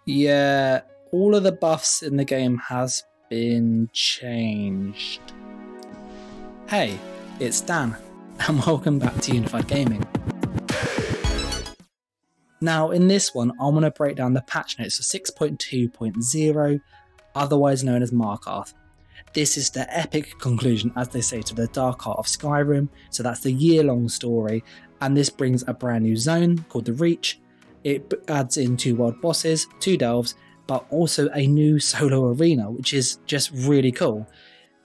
Yeah, all of the buffs in the game has been changed. Hey, it's Dan, and welcome back to Unified Gaming. Now, in this one, I want to break down the patch notes for 6.2.0, otherwise known as Markarth. This is the epic conclusion, as they say, to the Dark Art of Skyrim, so that's the year-long story, and this brings a brand new zone called the Reach. It adds in 2 world bosses, 2 delves, but also a new solo arena, which is just really cool.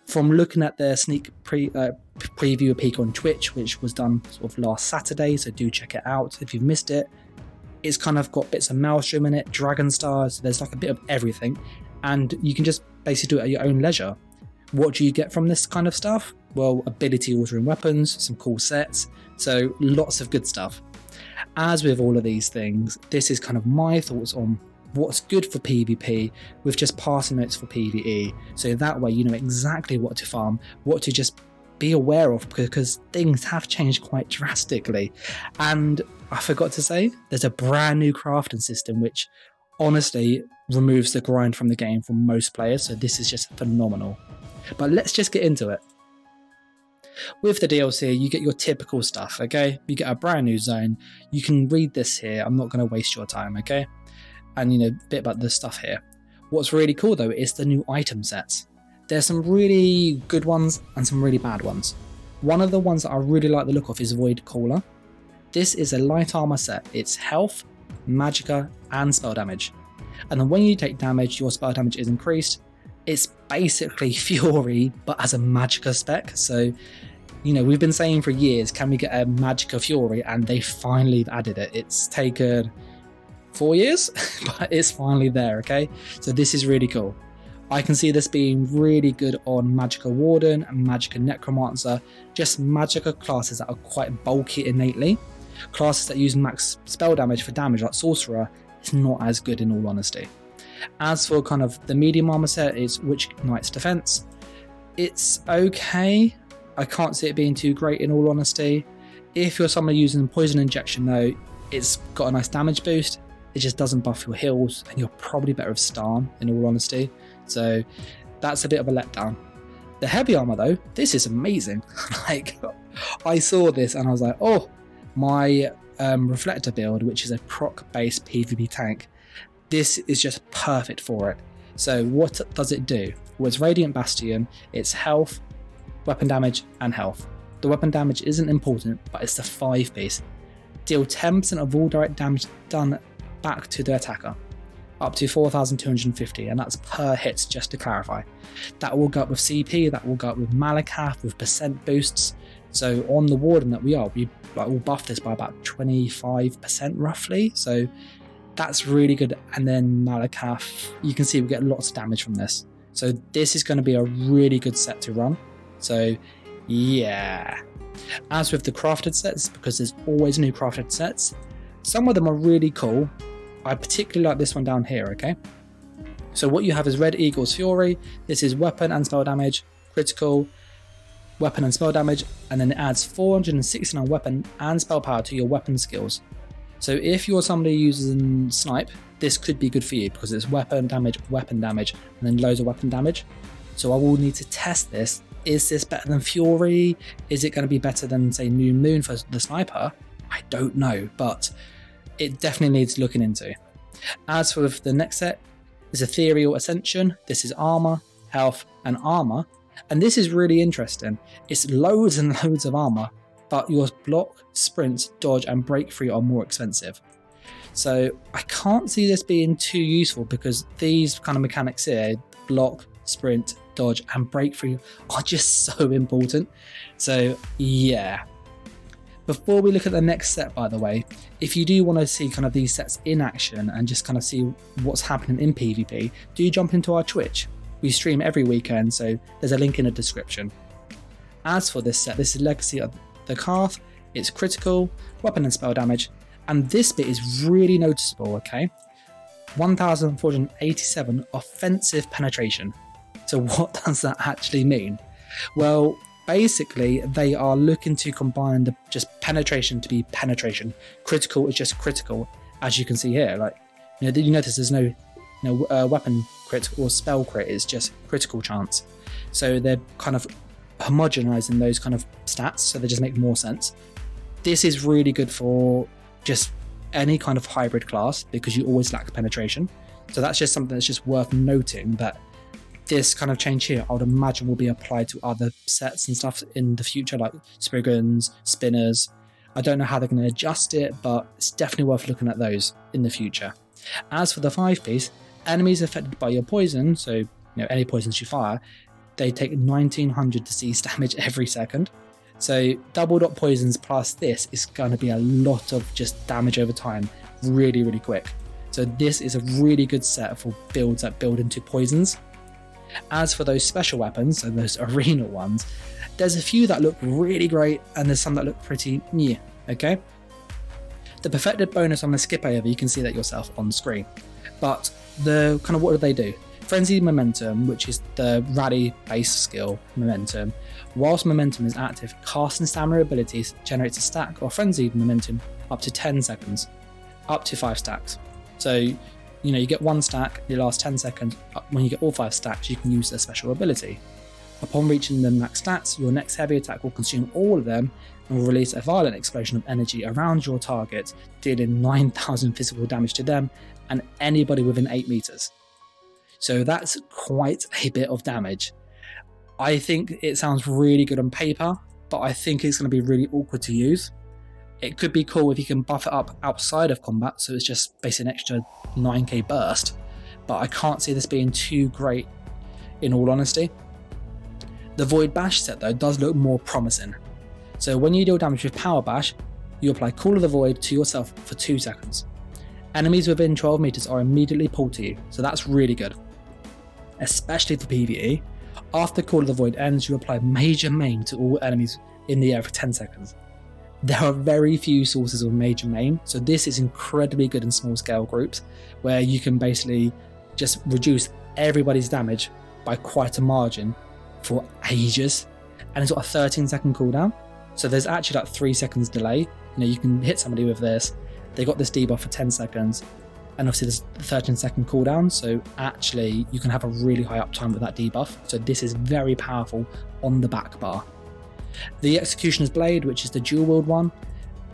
From looking at their sneak preview peek on Twitch, which was done sort of last Saturday, so do check it out if you've missed it. It's kind of got bits of Maelstrom in it, Dragon Stars, there's like a bit of everything, and you can just basically do it at your own leisure. What do you get from this kind of stuff? Well, ability altering weapons, some cool sets, so lots of good stuff. As with all of these things, this is kind of my thoughts on what's good for PvP with just passing notes for PvE. So that way you know exactly what to farm, what to just be aware of, because things have changed quite drastically. And I forgot to say, there's a brand new crafting system which honestly removes the grind from the game for most players. So this is just phenomenal. But let's just get into it. With the DLC, you get your typical stuff, okay? You get a brand new zone. You can read this here. I'm not going to waste your time, okay? And, you know, a bit about the stuff here. What's really cool, though, is the new item sets. There's some really good ones and some really bad ones. One of the ones that I really like the look of is Void Caller. This is a light armor set. It's health, magicka, and spell damage. And then when you take damage, your spell damage is increased. It's basically Fury, but as a magicka spec. So, you know, we've been saying for years, can we get a magicka Fury? And they finally added it. It's taken 4 years, but it's finally there, okay? So this is really cool. I can see this being really good on Magicka Warden and Magicka Necromancer, just magicka classes that are quite bulky innately. Classes that use max spell damage for damage, like Sorcerer, is not as good in all honesty. As for kind of the medium armor set, it's Witch Knight's Defense. It's okay. I can't see it being too great in all honesty. If you're somebody using Poison Injection though, it's got a nice damage boost. It just doesn't buff your heals, and you're probably better with Starn in all honesty. So that's a bit of a letdown. The heavy armor though, this is amazing. Like, I saw this and I was like, oh, my Reflector build, which is a proc-based PvP tank, this is just perfect for it. So what does it do? Well, it's Radiant Bastion, it's health, weapon damage, and health. The weapon damage isn't important, but it's the 5-piece. Deal 10% of all direct damage done back to the attacker, up to 4,250, and that's per hit, just to clarify. That will go up with CP, that will go up with Markarth, with percent boosts. So on the Warden that we will buff this by about 25% roughly, so that's really good. And then Markarth, you can see we get lots of damage from this. So this is going to be a really good set to run. So yeah. As with the crafted sets, because there's always new crafted sets, some of them are really cool. I particularly like this one down here, okay? So what you have is Red Eagle's Fury. This is weapon and spell damage, critical, weapon and spell damage, and then it adds 469 weapon and spell power to your weapon skills. So if you're somebody using snipe, this could be good for you because it's weapon damage, and then loads of weapon damage. So I will need to test this. Is this better than Fury? Is it going to be better than, say, New Moon for the sniper? I don't know, but it definitely needs looking into. As for the next set, is Ethereal Ascension. This is armor, health, and armor. And this is really interesting. It's loads and loads of armor, but your block, sprint, dodge, and breakthrough are more expensive. So I can't see this being too useful because these kind of mechanics here, block, sprint, dodge, and breakthrough, are just so important. So yeah. Before we look at the next set, by the way, if you do want to see kind of these sets in action and just kind of see what's happening in PvP, do jump into our Twitch. We stream every weekend, so there's a link in the description. As for this set, this is Legacy of the Karth. It's critical, weapon and spell damage, and this bit is really noticeable, okay? 1,487 offensive penetration. So what does that actually mean? Well, basically they are looking to combine the just penetration to be penetration. Critical is just critical, as you can see here. Like, you notice there's no weapon crit or spell crit is just critical chance. So they're kind of homogenizing those kind of stats, so they just make more sense. This is really good for just any kind of hybrid class because you always lack penetration. So that's just something that's just worth noting, that this kind of change here I would imagine will be applied to other sets and stuff in the future, like Spriggans, Spinners. I don't know how they're going to adjust it, but it's definitely worth looking at those in the future. As for the 5-piece, enemies affected by your poison, so any poisons you fire, they take 1900 disease damage every second. So double dot poisons plus this is going to be a lot of just damage over time, really, really quick. So this is a really good set for builds that build into poisons. As for those special weapons, so those arena ones, there's a few that look really great and there's some that look pretty meh, okay? The perfected bonus, I'm going to skip over, you can see that yourself on screen. But the kind of what do they do? Frenzied Momentum, which is the rally base skill momentum. Whilst momentum is active, casting stamina abilities generates a stack of frenzied momentum up to 10 seconds, up to 5 stacks. So, you get 1 stack, it lasts 10 seconds. When you get all 5 stacks, you can use their special ability. Upon reaching the max stats, your next heavy attack will consume all of them and will release a violent explosion of energy around your target, dealing 9,000 physical damage to them and anybody within 8 meters. So that's quite a bit of damage. I think it sounds really good on paper, but I think it's going to be really awkward to use. It could be cool if you can buff it up outside of combat, so it's just basically an extra 9k burst, but I can't see this being too great in all honesty. The Void Bash set though does look more promising. So when you deal damage with Power Bash, you apply Call of the Void to yourself for 2 seconds. Enemies within 12 meters are immediately pulled to you, so that's really good. Especially for PvE, after Call of the Void ends, you apply Major Maim to all enemies in the air for 10 seconds. There are very few sources of Major Maim, so this is incredibly good in small scale groups, where you can basically just reduce everybody's damage by quite a margin for ages, and it's got a 13-second cooldown, so there's actually like 3 seconds delay. You can hit somebody with this, they got this debuff for 10 seconds, and obviously there's a 13-second cooldown, so actually you can have a really high uptime with that debuff, so this is very powerful on the back bar. The Executioner's Blade, which is the dual wield one,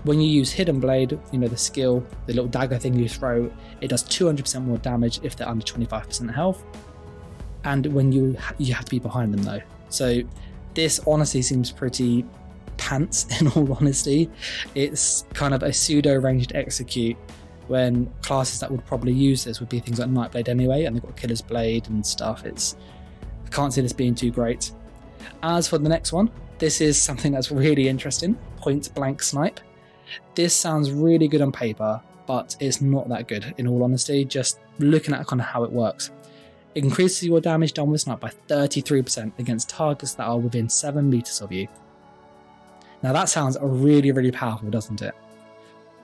when you use Hidden Blade, the skill, the little dagger thing you throw, it does 200% more damage if they're under 25% health, and when you have to be behind them though. So this honestly seems pretty pants in all honesty. It's kind of a pseudo ranged execute when classes that would probably use this would be things like Nightblade anyway, and they've got Killer's Blade and stuff. I can't see this being too great. As for the next one, this is something that's really interesting, Point Blank Snipe. This sounds really good on paper, but it's not that good in all honesty, just looking at kind of how it works. It increases your damage done with Snipe by 33% against targets that are within 7 meters of you. Now that sounds really, really powerful, doesn't it?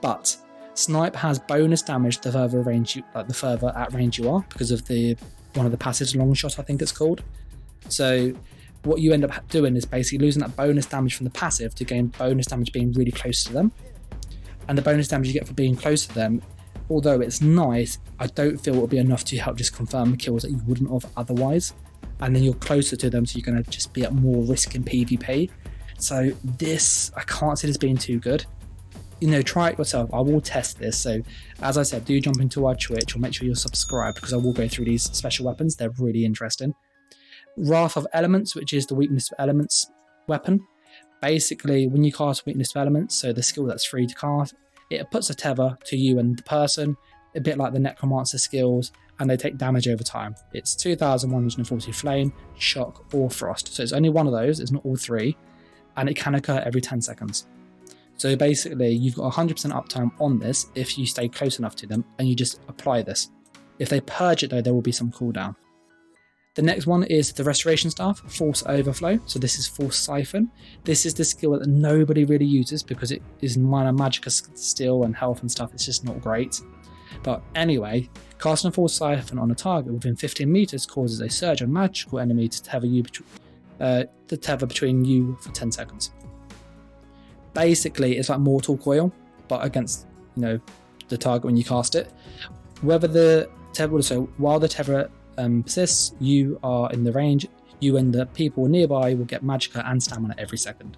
But Snipe has bonus damage the further range the further at range you are, because of one of the passives, Long Shot I think it's called. So what you end up doing is basically losing that bonus damage from the passive to gain bonus damage being really close to them. And the bonus damage you get for being close to them, although it's nice, I don't feel it will be enough to help just confirm kills that you wouldn't have otherwise. And then you're closer to them, so you're going to just be at more risk in PvP. So this, I can't see this being too good. Try it yourself. I will test this. So as I said, do jump into our Twitch or make sure you're subscribed, because I will go through these special weapons. They're really interesting. Wrath of Elements, which is the Weakness of Elements weapon. Basically, when you cast Weakness of Elements, so the skill that's free to cast, it puts a tether to you and the person, a bit like the Necromancer skills, and they take damage over time. It's 2,140 Flame, Shock, or Frost. So it's only one of those, it's not all 3, and it can occur every 10 seconds. So basically, you've got 100% uptime on this if you stay close enough to them, and you just apply this. If they purge it though, there will be some cooldown. The next one is the Restoration Staff, Force Overflow. So this is Force Siphon. This is the skill that nobody really uses because it is minor magicka still and health and stuff. It's just not great. But anyway, casting a Force Siphon on a target within 15 meters causes a surge of magical enemy to tether between you for 10 seconds. Basically, it's like Mortal Coil, but against the target when you cast it. Whether the So while the tether persists, you are in the range. You and the people nearby will get magicka and stamina every second.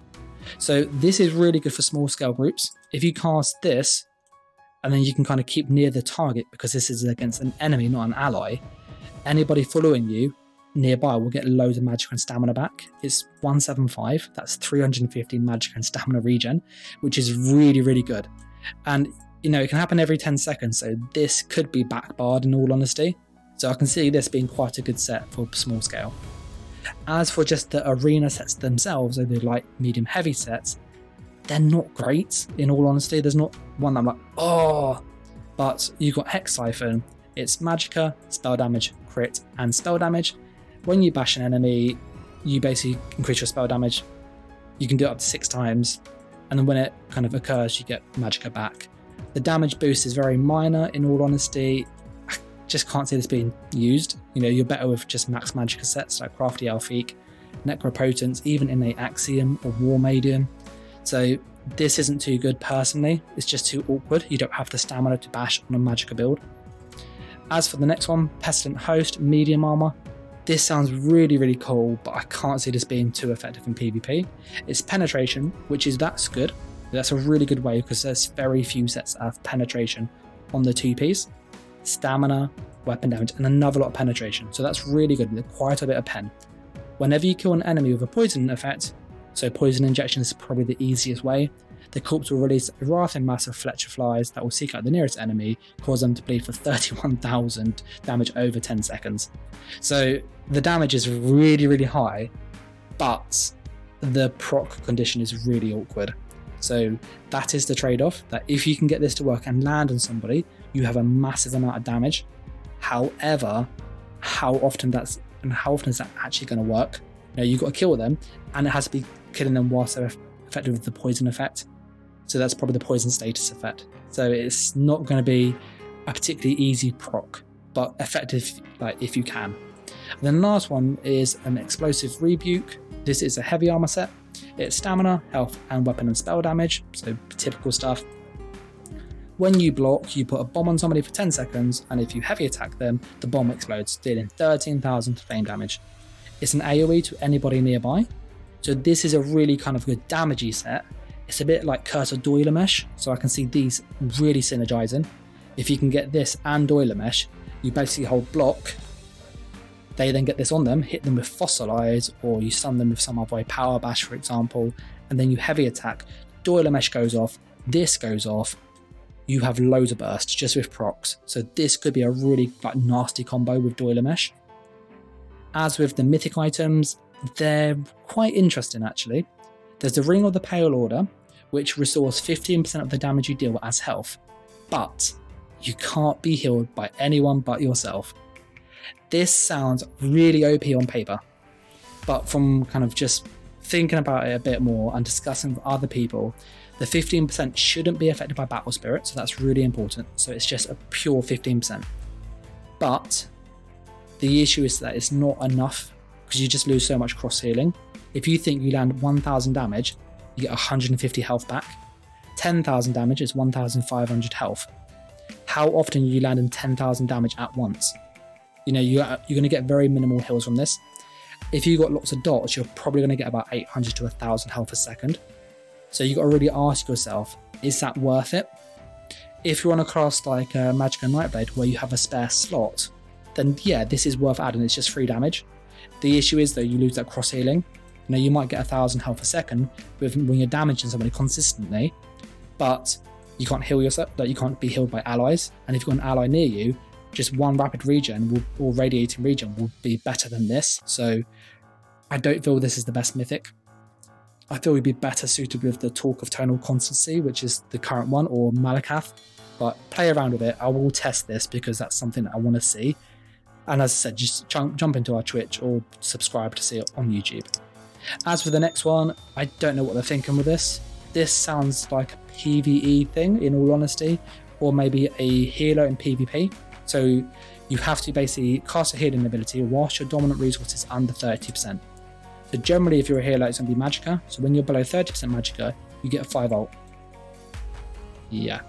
So this is really good for small scale groups. If you cast this, and then you can kind of keep near the target because this is against an enemy, not an ally, anybody following you nearby will get loads of magicka and stamina back. It's 175, that's 350 magicka and stamina regen, which is really, really good. And you know, it can happen every 10 seconds, so this could be backbarred in all honesty. So I can see this being quite a good set for small scale. As for just the arena sets themselves, or the light, medium, heavy sets, they're not great in all honesty. There's not one that I'm like, oh, but you've got xCaptain. It's magicka, spell damage, crit, and spell damage. When you bash an enemy, you basically increase your spell damage. You can do it up to 6 times, and then when it kind of occurs, you get magicka back. The damage boost is very minor in all honesty. I just can't see this being used. You know, you're better with just max magicka sets like Crafty Elfique, Necropotence, even in a Axiom or War Medium. So this isn't too good personally. It's just too awkward. You don't have the stamina to bash on a magicka build. As for the next one, Pestilent Host, medium armor. This sounds really, really cool, but I can't see this being too effective in PvP. It's penetration, that's good. That's a really good way because there's very few sets that have penetration on the 2-piece. Stamina, weapon damage, and another lot of penetration. So that's really good with quite a bit of pen. Whenever you kill an enemy with a poison effect, so poison injection is probably the easiest way, the corpse will release a raft and massive Fletcher flies that will seek out the nearest enemy, cause them to bleed for 31,000 damage over 10 seconds. So the damage is really, really high, but the proc condition is really awkward. So that is the trade-off, that if you can get this to work and land on somebody, you have a massive amount of damage. However, how often is that actually going to work? You know, you've got to kill them, and it has to be killing them whilst they're affected with the poison effect. So that's probably the poison status effect. So it's not going to be a particularly easy proc, but effective like if you can. And then the last one is an Explosive Rebuke. This is a heavy armor set. It's stamina, health, and weapon and spell damage, so typical stuff. When you block, you put a bomb on somebody for 10 seconds, and if you heavy attack them, the bomb explodes, dealing 13,000 flame damage. It's an AoE to anybody nearby, so this is a really kind of good damagey set. It's a bit like Curse of Doiler Mesh, so I can see these really synergizing. If you can get this and Doiler Mesh, you basically hold block. They then get this on them, hit them with Fossilize, or you stun them with some other way, Power Bash for example, and then you heavy attack. Doiler Mesh goes off, this goes off, you have loads of bursts just with procs. So this could be a really nasty combo with Doiler Mesh. As with the mythic items, they're quite interesting actually. There's the Ring of the Pale Order, which restores 15% of the damage you deal as health, but you can't be healed by anyone but yourself. This sounds really OP on paper, but from kind of just thinking about it a bit more and discussing with other people, the 15% shouldn't be affected by Battle Spirit, so that's really important. So it's just a pure 15%. But the issue is that it's not enough because you just lose so much cross healing. If you think you land 1,000 damage, you get 150 health back. 10,000 damage is 1,500 health. How often are you landing 10,000 damage at once? You know, you're going to get very minimal heals from this. If you got lots of dots, you're probably going to get about 800 to 1,000 health a second. So you got to really ask yourself, is that worth it? If you're on a class like Magicka Nightblade where you have a spare slot, then yeah, this is worth adding. It's just free damage. The issue is though, you lose that cross healing. You know, you might get 1,000 health a second when you're damaging somebody consistently, but you can't heal yourself. Like you can't be healed by allies. And if you've got an ally near you, just one rapid regen or radiating regen will be better than this. So I don't feel this is the best mythic. I feel we'd be better suited with the Talk of Tonal Constancy, which is the current one, or Markarth. But play around with it. I will test this because that's something that I want to see. And as I said, just jump into our Twitch or subscribe to see it on YouTube. As for the next one, I don't know what they're thinking with this. This sounds like a PvE thing, in all honesty, or maybe a healer in PvP. So you have to basically cast a healing ability whilst your dominant resource is under 30%. So generally, if you're a healer, it's going to be magicka. So when you're below 30% magicka, you get a 5 ult. Yeah.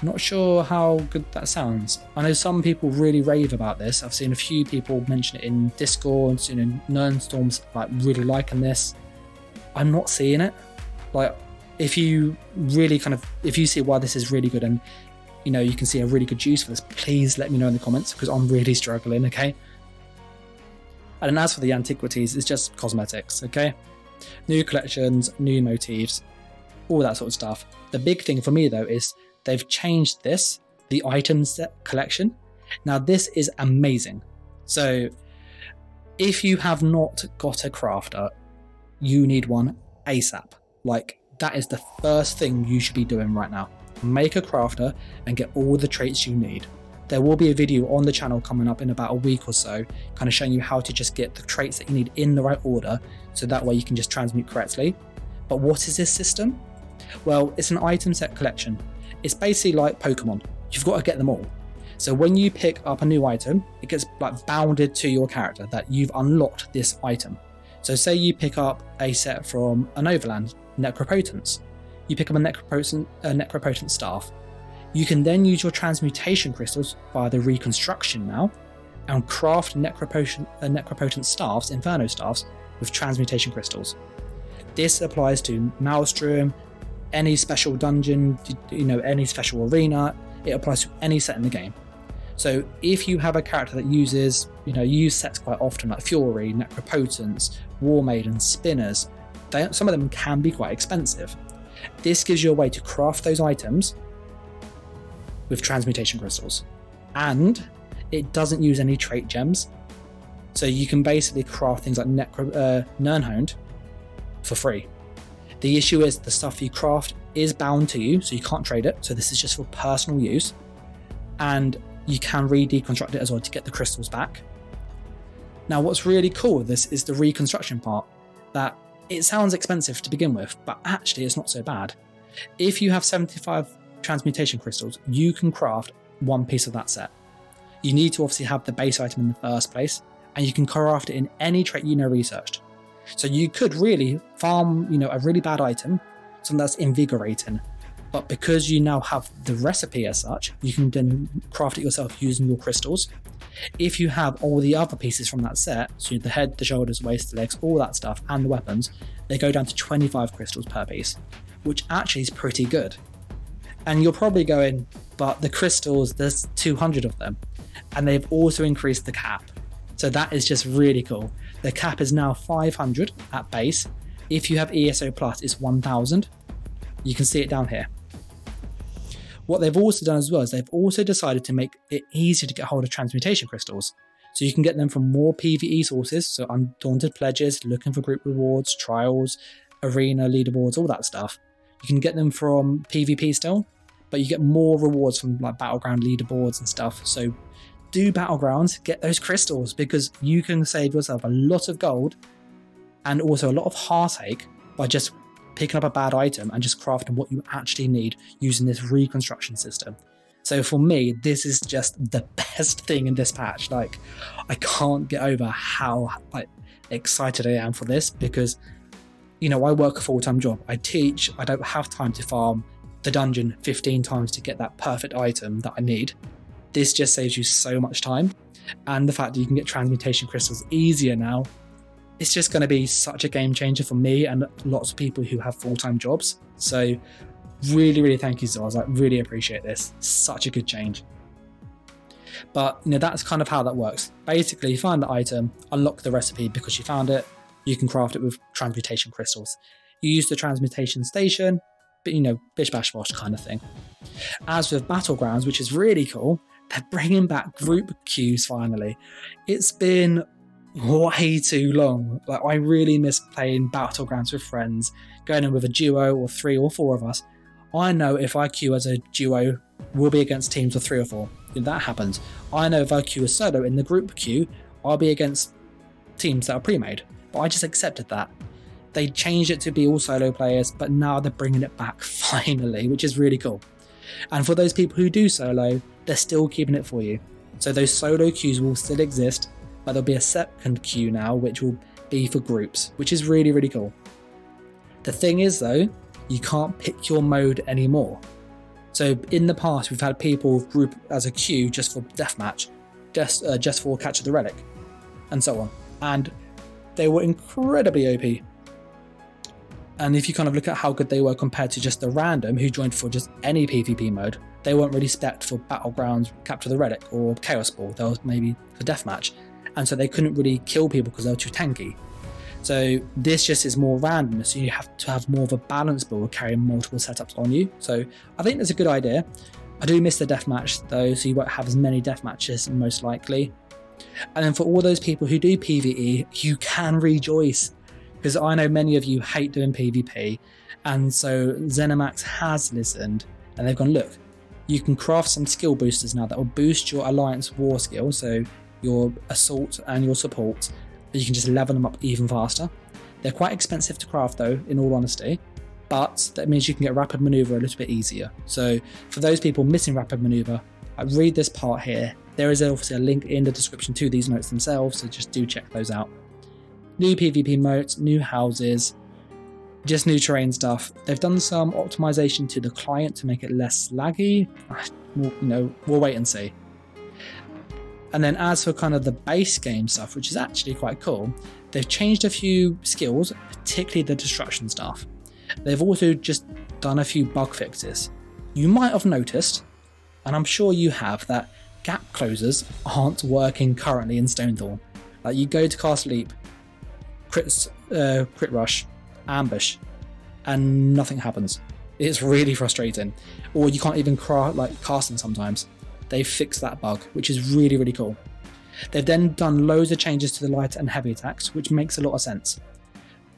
Not sure how good that sounds. I know some people really rave about this. I've seen a few people mention it in Discord, seen in Nernstorms like really liking this. I'm not seeing it. Like, if you really if you see why this is really good and you can see a really good use for this, please let me know in the comments, because I'm really struggling, okay? And then as for the antiquities, it's just cosmetics, okay? New collections, new motifs, all that sort of stuff. The big thing for me though is they've changed this, the item set collection. Now this is amazing. So if you have not got a crafter, you need one ASAP. Like, that is the first thing you should be doing right now. Make a crafter and get all the traits you need. There will be a video on the channel coming up in about a week or so, kind of showing you how to just get the traits that you need in the right order, so that way you can just transmute correctly. But what is this system? Well, it's an item set collection. It's basically like Pokemon. You've got to get them all. So when you pick up a new item, it gets like bounded to your character that you've unlocked this item. So say you pick up a set from an overland, Necropotence. You pick up a Necropotent staff. You can then use your transmutation crystals via the reconstruction now and craft Necropotent staffs, Inferno staffs, with transmutation crystals. This applies to Maelstrom, any special dungeon, any special arena. It applies to any set in the game. So if you have a character that uses, you use sets quite often like Fury, Necropotence, War Maidens, Spinners, some of them can be quite expensive. This gives you a way to craft those items with transmutation crystals, and it doesn't use any trait gems. So you can basically craft things like Nirnhound for free. The issue is the stuff you craft is bound to you, so you can't trade it. So this is just for personal use, and you can re-deconstruct it as well to get the crystals back. Now, what's really cool with this is the reconstruction part. That it sounds expensive to begin with, but actually it's not so bad. If you have 75 transmutation crystals, you can craft one piece of that set. You need to obviously have the base item in the first place, and you can craft it in any trait researched. So you could really farm, a really bad item, something that's invigorating, but because you now have the recipe as such, you can then craft it yourself using your crystals. If you have all the other pieces from that set, so the head, the shoulders, waist, the legs, all that stuff, and the weapons, they go down to 25 crystals per piece, which actually is pretty good. And you're probably going, but the crystals, there's 200 of them, and they've also increased the cap. So that is just really cool. The cap is now 500 at base. If you have ESO Plus, it's 1000. You can see it down here. What they've also done as well is they've also decided to make it easier to get hold of transmutation crystals. So you can get them from more PvE sources, so Undaunted Pledges, looking for group rewards, trials, arena, leaderboards, all that stuff. You can get them from PvP still, but you get more rewards from like Battleground leaderboards and stuff. So do Battlegrounds, get those crystals, because you can save yourself a lot of gold and also a lot of heartache by just picking up a bad item and just crafting what you actually need using this reconstruction system. So for me, this is just the best thing in this patch. Like, I can't get over how excited I am for this, because I work a full-time job. I teach. I don't have time to farm the dungeon 15 times to get that perfect item that I need. This just saves you so much time, and the fact that you can get transmutation crystals easier now, it's just going to be such a game changer for me and lots of people who have full-time jobs. So really thank you, Zaz. I really appreciate this. Such a good change. But that's kind of how that works. Basically, you find the item, unlock the recipe because you found it, you can craft it with transmutation crystals. You use the transmutation station, but bish bash bosh kind of thing. As with Battlegrounds, which is really cool, they're bringing back group queues finally. It's been way too long. Like, I really miss playing Battlegrounds with friends, going in with a duo or 3 or 4 of us. I know if I queue as a duo, we'll be against teams of 3 or 4. If that happens, I know if I queue as solo in the group queue, I'll be against teams that are pre-made. But I just accepted that. They changed it to be all solo players, but now they're bringing it back finally, which is really cool. And for those people who do solo, they're still keeping it for you. So those solo queues will still exist, but there'll be a second queue now, which will be for groups, which is really cool. The thing is though, you can't pick your mode anymore. So in the past, we've had people group as a queue just for deathmatch, just for Catch of the Relic, and so on. And they were incredibly OP. And if you kind of look at how good they were compared to just the random who joined for just any PvP mode, they weren't really spec'd for Battlegrounds, Capture the Relic, or Chaos Ball. They was maybe for Deathmatch. And so they couldn't really kill people because they were too tanky. So this just is more random, so you have to have more of a balanced build carrying multiple setups on you. So I think that's a good idea. I do miss the deathmatch though, so you won't have as many deathmatches most likely. And then for all those people who do PvE, you can rejoice, because I know many of you hate doing PvP, and so ZeniMax has listened and they've gone, look, you can craft some skill boosters now that will boost your Alliance war skill, so your assault and your support. You can just level them up even faster. They're quite expensive to craft though, in all honesty, but that means you can get rapid maneuver a little bit easier. So for those people missing rapid maneuver, I read this part here. There is obviously a link in the description to these notes themselves, so just do check those out. New PvP modes, new houses, just new terrain stuff. They've done some optimization to the client to make it less laggy. We'll wait and see. And then as for kind of the base game stuff, which is actually quite cool, they've changed a few skills, particularly the destruction stuff. They've also just done a few bug fixes. You might have noticed, and I'm sure you have, that gap closers aren't working currently in Stonethorn. Like you go to cast Leap, crit rush, ambush, and nothing happens. It's really frustrating. Or you can't even cast them sometimes. They've fixed that bug, which is really, really cool. They've then done loads of changes to the light and heavy attacks, which makes a lot of sense.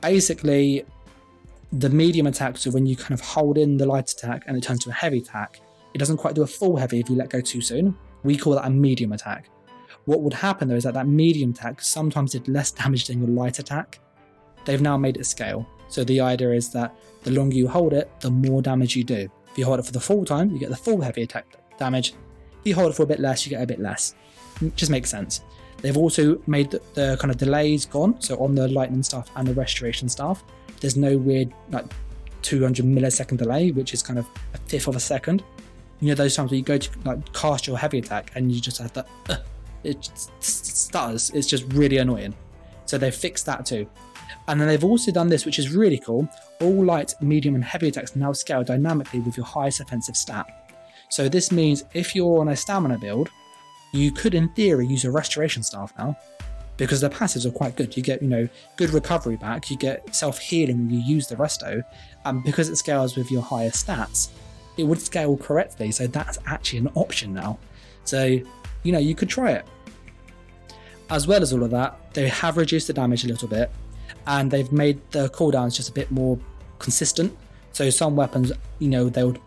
Basically, the medium attack, so when you kind of hold in the light attack and it turns to a heavy attack, it doesn't quite do a full heavy if you let go too soon. We call that a medium attack. What would happen though is that medium attack sometimes did less damage than your light attack. They've now made it scale. So the idea is that the longer you hold it, the more damage you do. If you hold it for the full time, you get the full heavy attack damage. If you hold it for a bit less, you get a bit less. It just makes sense. They've also made the kind of delays gone. So on the lightning staff and the restoration staff, there's no weird 200 millisecond delay, which is kind of a fifth of a second. You know those times where you go to cast your heavy attack and you just have to, it stutters. It's just really annoying. So they've fixed that too. And then they've also done this, which is really cool. All light, medium and heavy attacks now scale dynamically with your highest offensive stat. So this means if you're on a stamina build, you could in theory use a restoration staff now, because the passives are quite good. You get, good recovery back, you get self-healing when you use the resto, and because it scales with your higher stats, it would scale correctly, so that's actually an option now. So, you could try it. As well as all of that, they have reduced the damage a little bit, and they've made the cooldowns just a bit more consistent. So some weapons, they would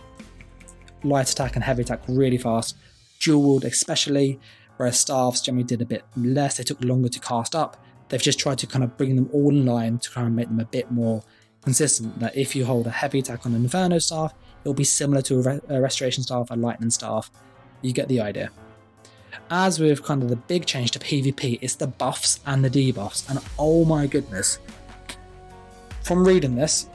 light attack and heavy attack really fast, dual wield especially, whereas staffs generally did a bit less. They took longer to cast up. They've just tried to kind of bring them all in line to try and make them a bit more consistent, that if you hold a heavy attack on an Inferno staff, it'll be similar to a restoration staff, a lightning staff. You get the idea. As with kind of the big change to PvP, it's the buffs and the debuffs, and oh my goodness. From reading this,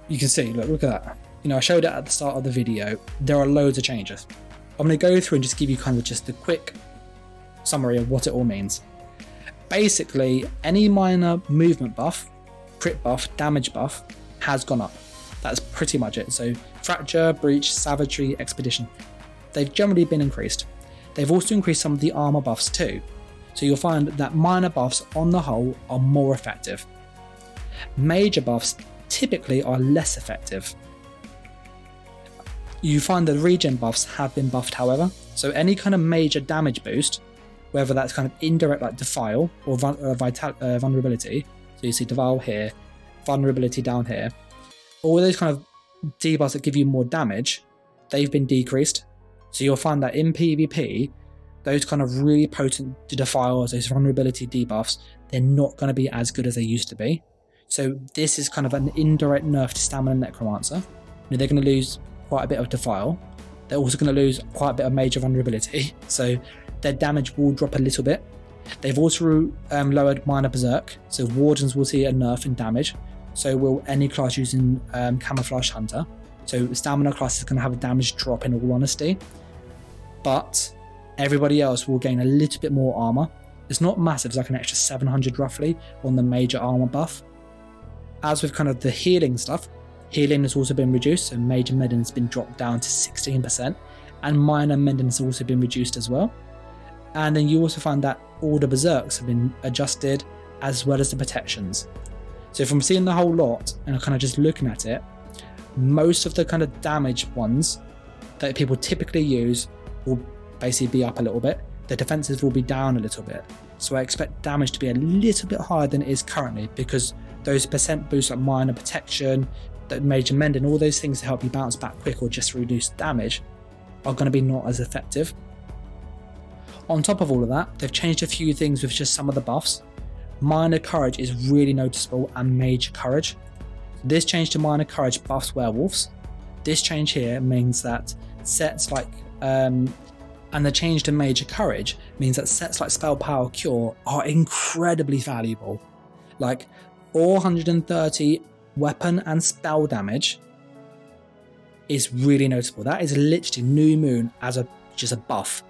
you can see, look at that. I showed it at the start of the video. There are loads of changes. I'm going to go through and just give you kind of just a quick summary of what it all means. Basically, any minor movement buff, crit buff, damage buff has gone up. That's pretty much it. So Fracture, Breach, Savagery, Expedition, they've generally been increased. They've also increased some of the armor buffs too. So you'll find that minor buffs on the whole are more effective. Major buffs typically are less effective. You find the regen buffs have been buffed, however. So any kind of major damage boost, whether that's kind of indirect like Defile or Vulnerability, so you see Defile here, Vulnerability down here, all those kind of debuffs that give you more damage, they've been decreased. So you'll find that in PvP, those kind of really potent Defiles, those Vulnerability debuffs, they're not going to be as good as they used to be. So this is kind of an indirect nerf to Stamina Necromancer. They're going to lose quite a bit of Defile. They're also going to lose quite a bit of Major Vulnerability, so their damage will drop a little bit. They've also lowered Minor Berserk, so Wardens will see a nerf in damage, so will any class using Camouflage Hunter. So stamina class is going to have a damage drop in all honesty. But everybody else will gain a little bit more armor. It's not massive, it's like an extra 700 roughly on the major armor buff. As with kind of the healing stuff, healing has also been reduced, so major mending has been dropped down to 16%, and minor mending has also been reduced as well. And then you also find that all the berserks have been adjusted, as well as the protections. So from seeing the whole lot and kind of just looking at it, most of the kind of damage ones that people typically use will basically be up a little bit. The defenses will be down a little bit. So I expect damage to be a little bit higher than it is currently, because those percent boosts like minor protection, that major mending, all those things to help you bounce back quick or just reduce damage are going to be not as effective. On top of all of that, they've changed a few things with just some of the buffs. Minor courage is really noticeable, and major courage. This change to minor courage buffs werewolves. This change here means that sets like and the change to major courage means that sets like spell power cure are incredibly valuable. Like 430 weapon and spell damage is really noticeable. That is literally new moon as just a buff,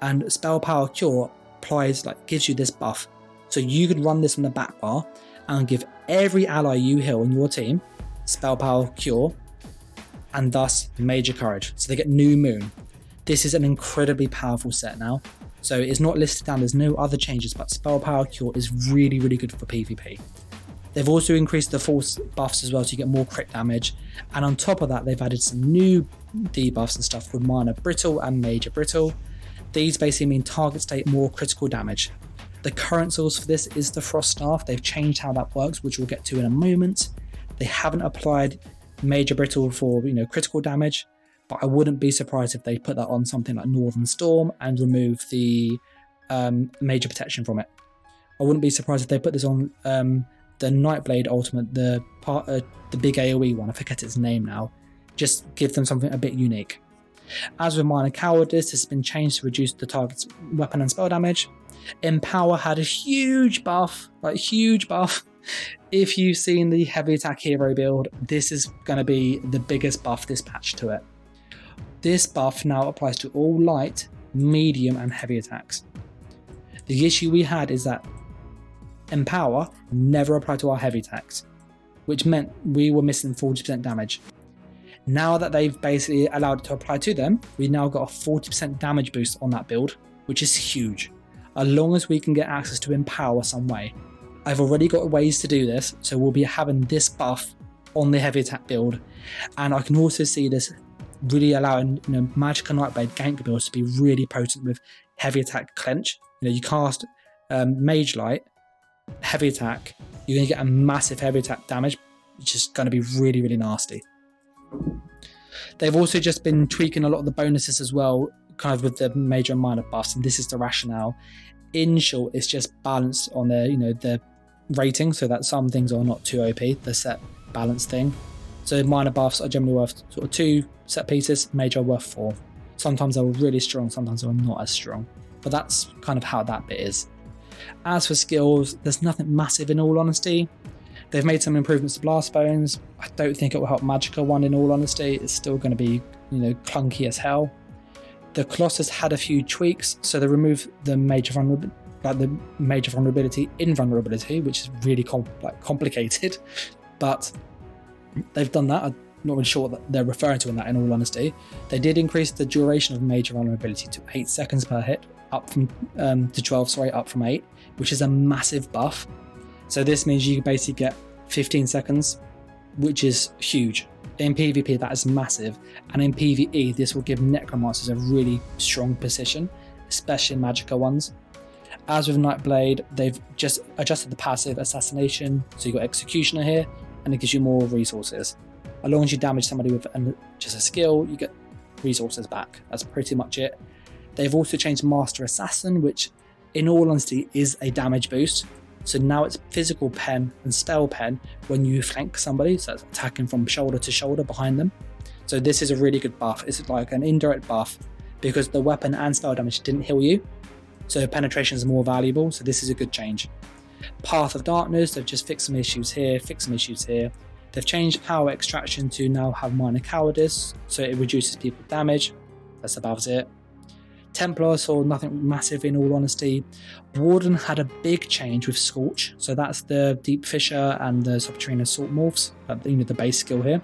and spell power cure applies, like, gives you this buff. So you could run this on the back bar and give every ally you heal in your team spell power cure and thus major courage, so they get new moon. This is an incredibly powerful set now. So it's not listed down, there's no other changes, but spell power cure is really, really good for PvP. They've also increased the force buffs as well, so you get more crit damage. And on top of that, they've added some new debuffs and stuff called minor brittle and major brittle. These basically mean targets take more critical damage. The current source for this is the Frost Staff. They've changed how that works, which we'll get to in a moment. They haven't applied major brittle for critical damage, but I wouldn't be surprised if they put that on something like Northern Storm and remove the major protection from it. I wouldn't be surprised if they put this on the Nightblade Ultimate, the big AoE one, I forget its name now. Just give them something a bit unique. As with minor cowardice, this has been changed to reduce the target's weapon and spell damage. Empower had a huge buff, If you've seen the heavy attack hero build, this is going to be the biggest buff this patch to it. This buff now applies to all light, medium and heavy attacks. The issue we had is that Empower never applied to our heavy attacks, which meant we were missing 40% damage. Now that they've basically allowed it to apply to them, we now got a 40% damage boost on that build, which is huge, as long as we can get access to Empower some way. I've already got ways to do this, so we'll be having this buff on the heavy attack build, and I can also see this really allowing Magic and Nightblade gank builds to be really potent with heavy attack clench. You cast Mage Light, heavy attack, you're going to get a massive heavy attack damage, which is going to be really, really nasty. They've also just been tweaking a lot of the bonuses as well, kind of with the major and minor buffs, and this is the rationale. In short, it's just balanced on the rating, so that some things are not too OP, the set balance thing. So minor buffs are generally worth sort of 2 set pieces, major are worth 4. Sometimes they're really strong, sometimes they're not as strong, but that's kind of how that bit is. As for skills, there's nothing massive in all honesty. They've made some improvements to Blast Bones. I don't think it will help Magicka 1 in all honesty. It's still going to be clunky as hell. The Colossus had a few tweaks, so they removed the major vulnerability in vulnerability, which is really complicated, but they've done that. I'm not really sure what they're referring to in that, in all honesty. They did increase the duration of major vulnerability to 8 seconds per hit, up from to 12, up from 8, which is a massive buff. So this means you basically get 15 seconds, which is huge. In PvP, that is massive, and in PvE, this will give Necromancers a really strong position, especially Magicka ones. As with Nightblade, they've just adjusted the passive assassination, so you've got Executioner here, and it gives you more resources. As long as you damage somebody with just a skill, you get resources back. That's pretty much it. They've also changed Master Assassin, which in all honesty is a damage boost. So now it's physical pen and spell pen when you flank somebody, so that's attacking from shoulder to shoulder behind them. So this is a really good buff. It's like an indirect buff because the weapon and spell damage didn't heal you, so penetration is more valuable, so this is a good change. Path of Darkness, they've just fixed some issues here, fixed some issues here. They've changed power extraction to now have minor cowardice, so it reduces people's damage. That's about it. Templar saw nothing massive in all honesty. Warden had a big change with Scorch, so that's the Deep Fissure and the Subterranean Assault morphs, the base skill here.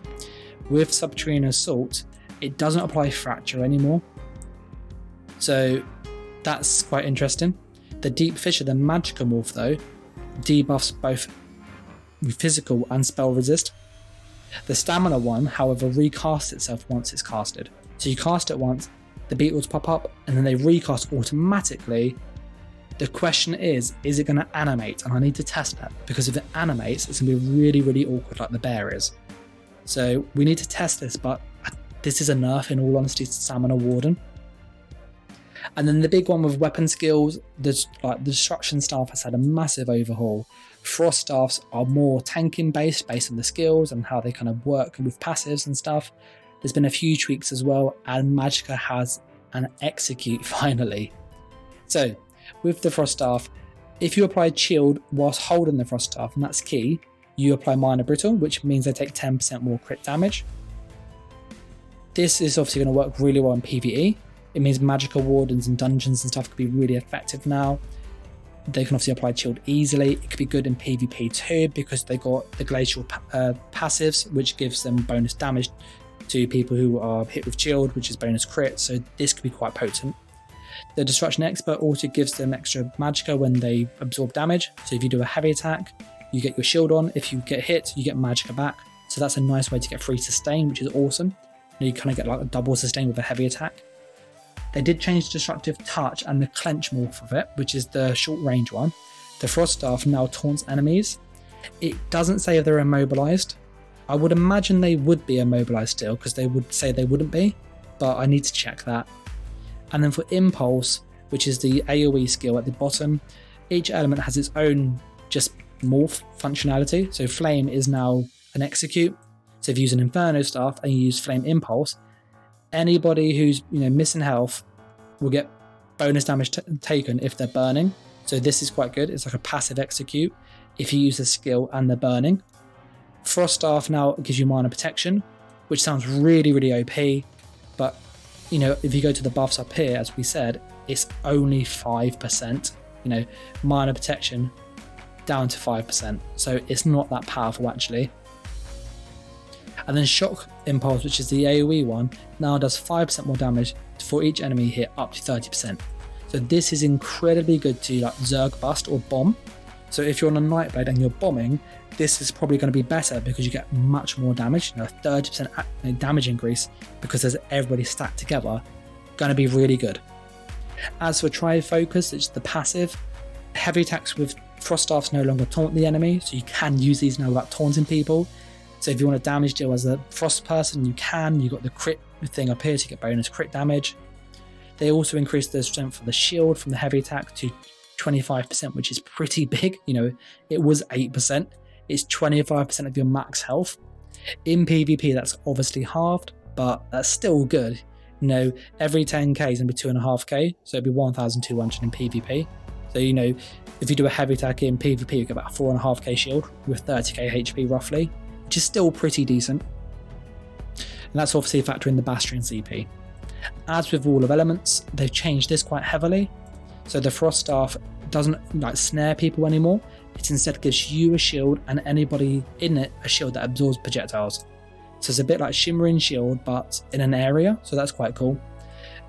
With Subterranean Assault, it doesn't apply Fracture anymore, so that's quite interesting. The Deep Fissure, the Magicka morph though, debuffs both physical and spell resist. The Stamina one, however, recasts itself once it's casted. So you cast it once, the beetles pop up, and then they recast automatically. The question is it going to animate? And I need to test that, because if it animates, it's going to be really, really awkward like the bear is. So we need to test this, but this is a nerf in all honesty to Stamina Warden. And then the big one with weapon skills, the Destruction Staff has had a massive overhaul. Frost Staffs are more tanking based on the skills and how they kind of work with passives and stuff. There's been a few tweaks as well, and Magicka has an execute finally. So with the Frost Staff, if you apply Shield whilst holding the Frost Staff, and that's key, you apply Minor Brittle, which means they take 10% more crit damage. This is obviously going to work really well in PvE. It means Magicka Wardens and dungeons and stuff could be really effective now. They can obviously apply Shield easily. It could be good in PvP too, because they got the Glacial passives, which gives them bonus damage to people who are hit with Shield, which is bonus crit, so this could be quite potent. The Destruction Expert also gives them extra Magicka when they absorb damage, so if you do a heavy attack, you get your shield on. If you get hit, you get Magicka back, so that's a nice way to get free sustain, which is awesome. You kind of get like a double sustain with a heavy attack. They did change Destructive Touch and the Clench morph of it, which is the short range one. The Frost Staff now taunts enemies. It doesn't say if they're immobilized. I would imagine they would be immobilized still, because they would say they wouldn't be, but I need to check that. And then for Impulse, which is the AoE skill at the bottom, each element has its own just morph functionality. So Flame is now an execute. So if you use an Inferno Staff and you use Flame Impulse, anybody who's missing health will get bonus damage taken if they're burning. So this is quite good. It's like a passive execute if you use the skill and they're burning. Frost Staff now gives you minor protection, which sounds really, really OP. But if you go to the buffs up here, as we said, it's only 5%. Minor protection down to 5%. So it's not that powerful actually. And then Shock Impulse, which is the AoE one, now does 5% more damage for each enemy hit up to 30%. So this is incredibly good to like Zerg Bust or Bomb. So if you're on a Nightblade and you're bombing, this is probably going to be better because you get much more damage, 30% damage increase, because there's everybody stacked together, going to be really good. As for Tri-Focus, it's the passive. Heavy attacks with Frost Staffs no longer taunt the enemy, so you can use these now without taunting people. So if you want to damage deal as a Frost person, you can. You've got the crit thing up here to get bonus crit damage. They also increase the strength of the shield from the heavy attack to 25%, which is pretty big. It was 8%. It's 25% of your max health. In PvP, that's obviously halved, but that's still good. Every 10k is going to be 2.5k, so it'd be 1,200 in PvP. So, if you do a heavy attack in PvP, you get about 4.5k shield with 30k HP roughly, which is still pretty decent. And that's obviously a factor in the Bastion CP. As with Wall of Elements, they've changed this quite heavily. So the Frost Staff doesn't snare people anymore. It instead gives you a shield and anybody in it a shield that absorbs projectiles. So it's a bit like Shimmering Shield, but in an area, so that's quite cool.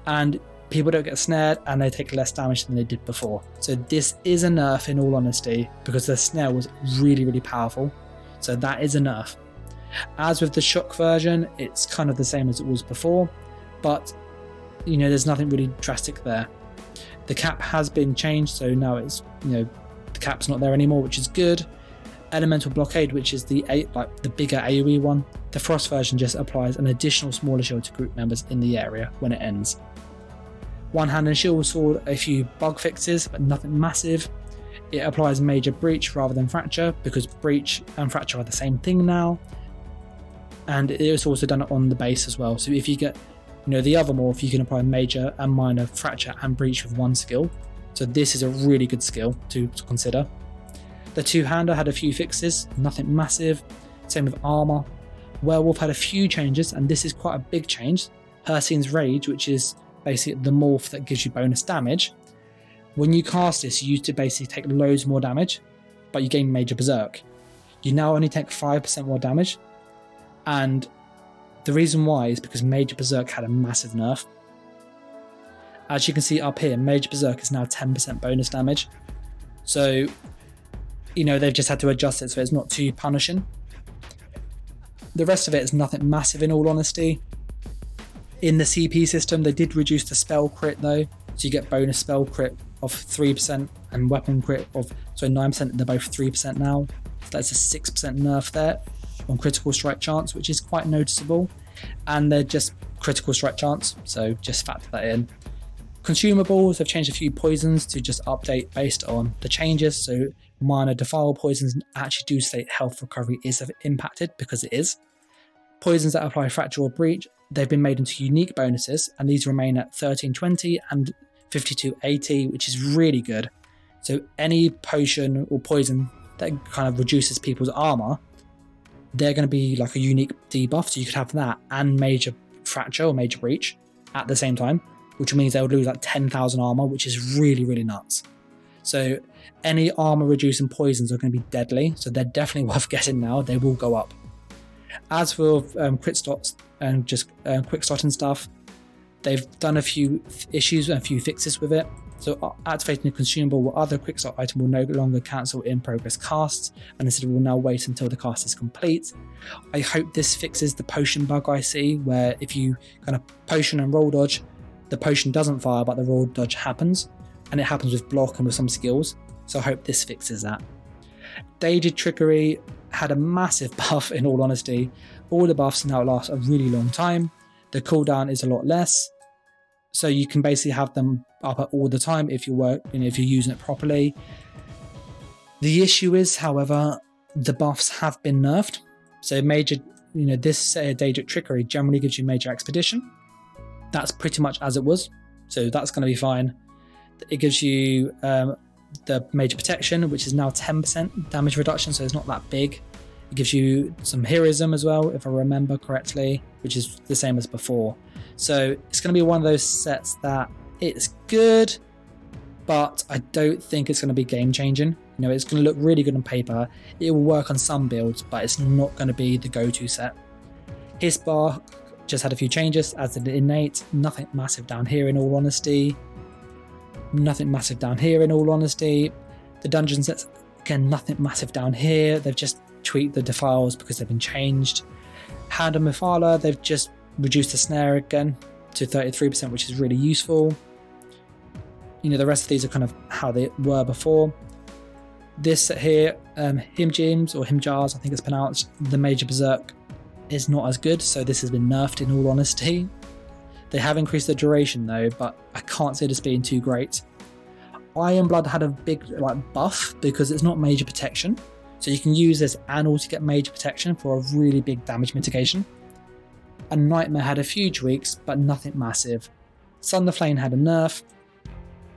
And people don't get snared and they take less damage than they did before. So this is a nerf in all honesty, because the snare was really, really powerful. So that is a nerf. As with the Shock version, it's kind of the same as it was before, but there's nothing really drastic there. The cap has been changed, so now it's, the cap's not there anymore, which is good. Elemental Blockade, which is the bigger AoE one, the Frost version just applies an additional smaller shield to group members in the area when it ends. One Hand and Shield saw a few bug fixes, but nothing massive. It applies Major Breach rather than Fracture, because Breach and Fracture are the same thing now. And it's also done it on the base as well. So if you get the other morph, you can apply Major and Minor Fracture and Breach with one skill. So this is a really good skill to consider. The Two-Hander had a few fixes, nothing massive. Same with armor. Werewolf had a few changes, and this is quite a big change. Hircine's Rage, which is basically the morph that gives you bonus damage. When you cast this, you used to basically take loads more damage, but you gain Major Berserk. You now only take 5% more damage, and the reason why is because Major Berserk had a massive nerf. As you can see up here, Major Berserk is now 10% bonus damage. So, they've just had to adjust it so it's not too punishing. The rest of it is nothing massive in all honesty. In the CP system, they did reduce the spell crit though, so you get bonus spell crit of 3% and weapon crit of 9%. They're both 3% now. So that's a 6% nerf there on critical strike chance, which is quite noticeable. And they're just critical strike chance, so just factor that in. Consumables have changed a few poisons to just update based on the changes. So minor defile poisons actually do state health recovery is impacted, because it is. Poisons that apply fracture or breach, they've been made into unique bonuses, and these remain at 1320 and 5280, which is really good. So any potion or poison that kind of reduces people's armor, they're going to be like a unique debuff. So you could have that and major fracture or major breach at the same time, which means they'll lose like 10,000 armor, which is really, really nuts. So any armor reducing poisons are going to be deadly, so they're definitely worth getting now. They will go up. As for crit stots and just quick start and stuff, they've done a few issues and a few fixes with it. So activating a consumable or other quick start item will no longer cancel in progress casts, and instead will now wait until the cast is complete. I hope this fixes the potion bug I see, where if you kind of potion and roll dodge, the potion doesn't fire but the roll dodge happens, and it happens with block and with some skills. So I hope this fixes that. Dated Trickery had a massive buff in all honesty. All the buffs now last a really long time. The cooldown is a lot less, so you can basically have them up at all the time if you're using it properly. The issue is, however, the buffs have been nerfed. So major, this Daedric Trickery generally gives you major expedition. That's pretty much as it was, so that's going to be fine. It gives you the major protection, which is now 10% damage reduction, so it's not that big. It gives you some heroism as well, if I remember correctly, which is the same as before. So it's going to be one of those sets that it's good, but I don't think it's going to be game changing. It's going to look really good on paper. It will work on some builds, but it's not going to be the go-to set. His bar just had a few changes, as did innate. Nothing massive down here in all honesty. The dungeon sets, again, nothing massive down here. They've just tweaked the defiles because they've been changed. Hand and Mephala, they've just reduced the snare again to 33%, which is really useful. The rest of these are kind of how they were before. This set here, Himjims or Himjars, I think it's pronounced, the Major Berserk is not as good, so this has been nerfed in all honesty. They have increased the duration though, but I can't see this being too great. Iron Blood had a big buff because it's not major protection, so you can use this and also get major protection for a really big damage mitigation. And Nightmare had a few tweaks, but nothing massive. Thunderflame had a nerf.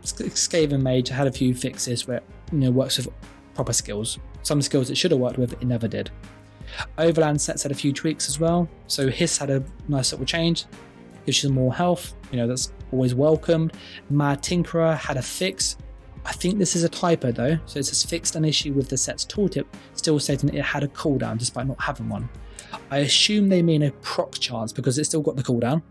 Skaven Mage had a few fixes where it works with proper skills. Some skills it should have worked with, it never did. Overland sets had a few tweaks as well. So Hiss had a nice little change. Gives you some more health, that's always welcomed. Mad Tinkerer had a fix. I think this is a typo though, so it says fixed an issue with the set's tooltip, still stating it had a cooldown despite not having one. I assume they mean a proc chance because it's still got the cooldown.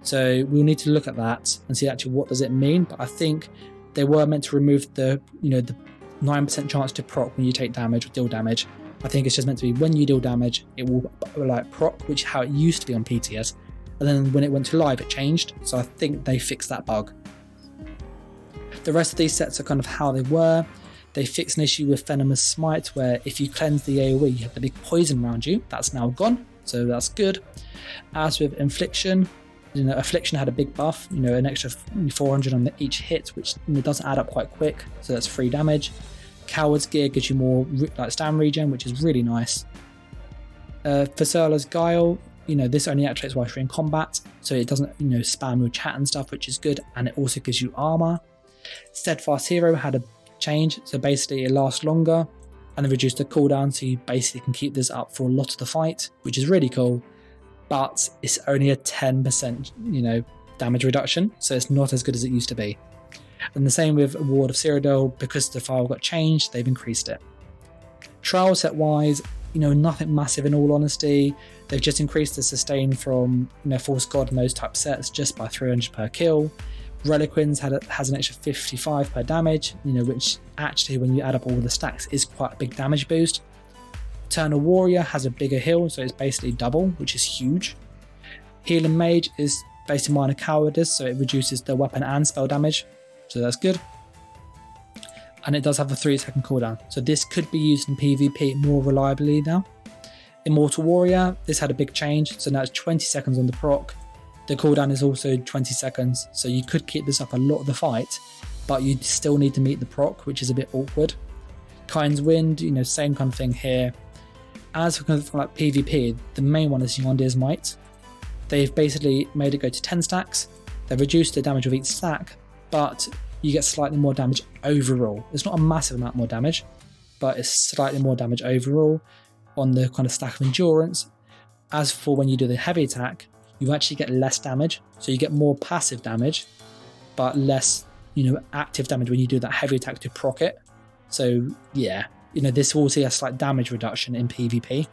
So we'll need to look at that and see actually what does it mean, but I think they were meant to remove the 9% chance to proc when you take damage or deal damage. I think it's just meant to be when you deal damage, it will proc, which is how it used to be on PTS. And then when it went to live, it changed. So I think they fixed that bug. The rest of these sets are kind of how they were. They fixed an issue with Venomous Smite, where if you cleanse the AoE, you have the big poison around you. That's now gone, so that's good. As with Infliction, Affliction had a big buff, an extra 400 on each hit, which doesn't add up quite quick, so that's free damage. Coward's Gear gives you more stam regen, which is really nice. Facerla's Guile, this only activates while you're in combat, so it doesn't, spam your chat and stuff, which is good, and it also gives you armor. Steadfast Hero had a change, so basically it lasts longer, and they reduced the cooldown, so you basically can keep this up for a lot of the fight, which is really cool, but it's only a 10% damage reduction, so it's not as good as it used to be. And the same with Ward of Cyrodiil, because the file got changed, they've increased it. Trial set wise, nothing massive in all honesty. They've just increased the sustain from False God and those type sets just by 300 per kill. Reliquins has an extra 55 per damage, which actually when you add up all the stacks is quite a big damage boost. Eternal Warrior has a bigger heal, so it's basically double, which is huge. Healing Mage is based on Minor Cowardice, so it reduces the weapon and spell damage, so that's good. And it does have a 3-second cooldown, so this could be used in PvP more reliably now. Immortal Warrior, this had a big change, so now it's 20 seconds on the proc. The cooldown is also 20 seconds, so you could keep this up a lot of the fight, but you still need to meet the proc, which is a bit awkward. Kind's Wind, same kind of thing here. As for like PvP, the main one is Yondir's Might. They've basically made it go to 10 stacks. They've reduced the damage of each stack, but you get slightly more damage overall. It's not a massive amount more damage, but it's slightly more damage overall on the kind of stack of endurance. As for when you do the heavy attack, you actually get less damage, so you get more passive damage, but less, active damage when you do that heavy attack to proc it. So yeah, this will see a slight damage reduction in PvP.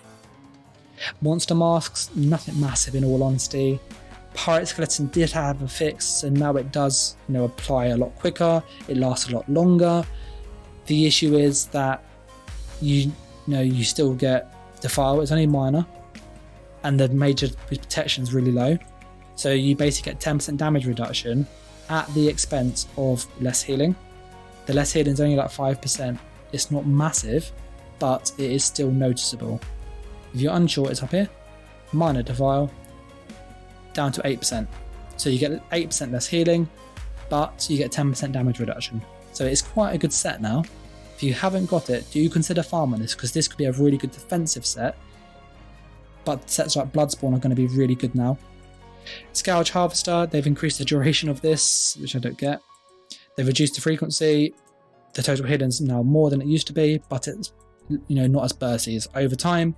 Monster Masks, nothing massive in all honesty. Pirate Skeleton did have a fix, so now it does, apply a lot quicker. It lasts a lot longer. The issue is that you still get Defile. It's only minor, and the major protection is really low. So you basically get 10% damage reduction at the expense of less healing. The less healing is only like 5%. It's not massive, but it is still noticeable. If you're unsure, it's up here. Minor Defile, down to 8%. So you get 8% less healing, but you get 10% damage reduction. So it's quite a good set now. If you haven't got it, do consider farming this, because this could be a really good defensive set. But sets like Bloodspawn are going to be really good now. Scourge Harvester, they've increased the duration of this, which I don't get. They've reduced the frequency. The total healing is now more than it used to be, but it's not as bursty as over time.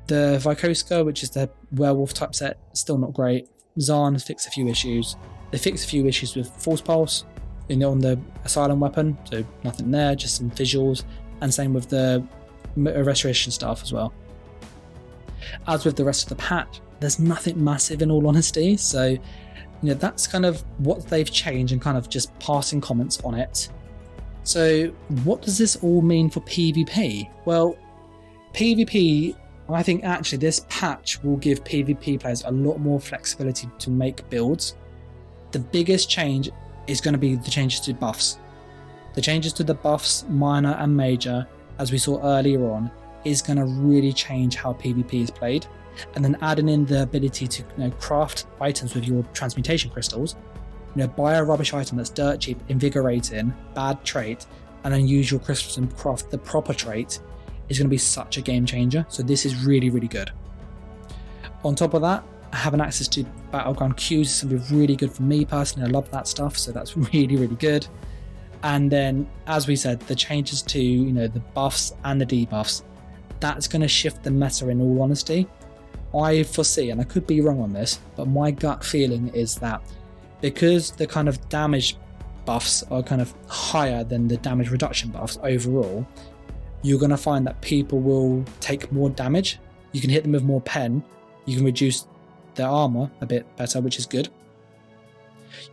The Vykoska, which is the werewolf type set, still not great. Zarn has fixed a few issues. They fixed a few issues with False Pulse on the Asylum weapon, so nothing there, just some visuals, and same with the Restoration staff as well. As with the rest of the patch, there's nothing massive in all honesty, so that's kind of what they've changed and kind of just passing comments on it. So what does this all mean for PvP? Well, PvP, I think actually this patch will give PvP players a lot more flexibility to make builds. The biggest change is going to be the changes to buffs. The changes to the buffs, minor and major, as we saw earlier on, is going to really change how PvP is played. And then adding in the ability to craft items with your transmutation crystals, buy a rubbish item that's dirt cheap, invigorating, bad trait, and then use your crystals and craft the proper trait, is going to be such a game changer. So this is really, really good. On top of that, having access to battleground queues is going to be really good for me personally. I love that stuff, so that's really, really good. And then, as we said, the changes to the buffs and the debuffs, that's going to shift the meta in all honesty. I foresee, and I could be wrong on this, but my gut feeling is that because the kind of damage buffs are kind of higher than the damage reduction buffs overall, you're going to find that people will take more damage. You can hit them with more pen. You can reduce their armor a bit better, which is good.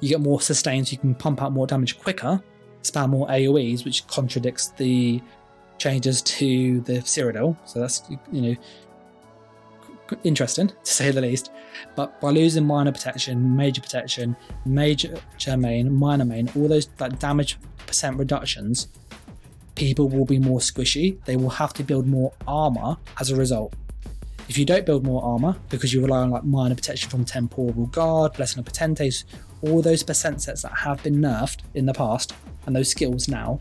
You get more sustain, so you can pump out more damage quicker, spam more AoEs, which contradicts the changes to the Cyrodiil. So that's interesting, to say the least. But by losing minor protection, major main, minor main, all those damage percent reductions, people will be more squishy. They will have to build more armor as a result. If you don't build more armor because you rely on minor protection from Temporal Guard, Blessing of Potentes, all those percent sets that have been nerfed in the past, and those skills now,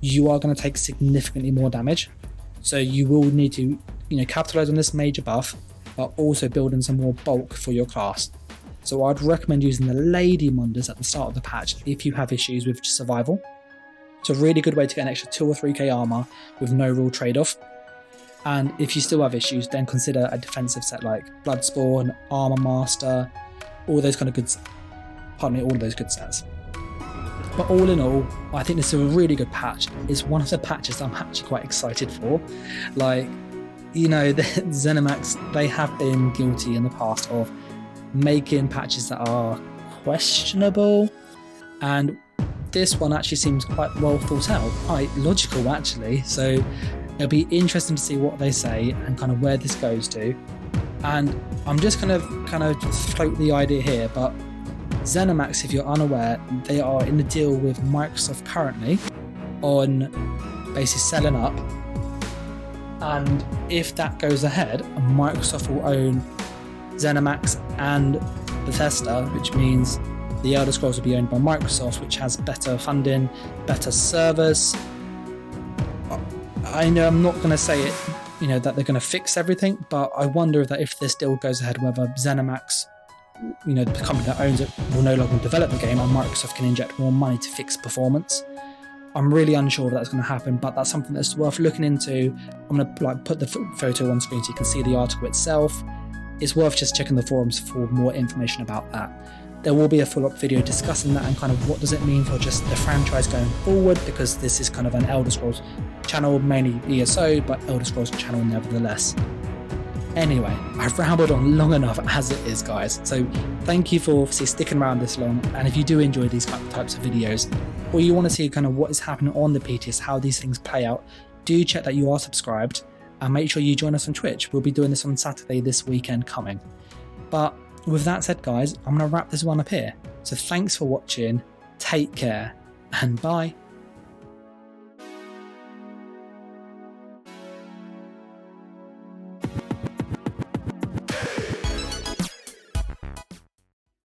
you are going to take significantly more damage. So you will need to capitalize on this major buff, but also build in some more bulk for your class. So I'd recommend using the Lady Munders at the start of the patch if you have issues with survival. It's a really good way to get an extra 2 or 3k armor with no real trade-off. And if you still have issues, then consider a defensive set like Bloodspawn, Armor Master, all those kind of good, all of those good sets. But all in all, I think this is a really good patch. It's one of the patches that I'm actually quite excited for. Like, you know, the ZeniMax, they have been guilty in the past of making patches that are questionable, and this one actually seems quite well thought out, quite logical actually. So it'll be interesting to see what they say and kind of where this goes to. And I'm just kind of float the idea here, but ZeniMax, if you're unaware, they are in the deal with Microsoft currently on basically selling up. And if that goes ahead, Microsoft will own ZeniMax and Bethesda, which means the Elder Scrolls will be owned by Microsoft, which has better funding, better servers. I know I'm not going to say it, you know, that they're going to fix everything, but I wonder that if this deal goes ahead, whether ZeniMax, you know, the company that owns it, will no longer develop the game, and Microsoft can inject more money to fix performance. I'm really unsure if that's going to happen, but that's something that's worth looking into. I'm going to put the photo on screen so you can see the article itself. It's worth just checking the forums for more information about that. There will be a follow-up video discussing that and kind of what does it mean for just the franchise going forward, because this is kind of an Elder Scrolls channel, mainly ESO, but Elder Scrolls channel nevertheless. Anyway, I've rambled on long enough as it is, guys. So thank you for obviously sticking around this long. And if you do enjoy these types of videos, or you want to see kind of what is happening on the PTS, how these things play out, do check that you are subscribed and make sure you join us on Twitch. We'll be doing this on Saturday this weekend coming. But with that said, guys, I'm going to wrap this one up here. So thanks for watching, take care, and bye.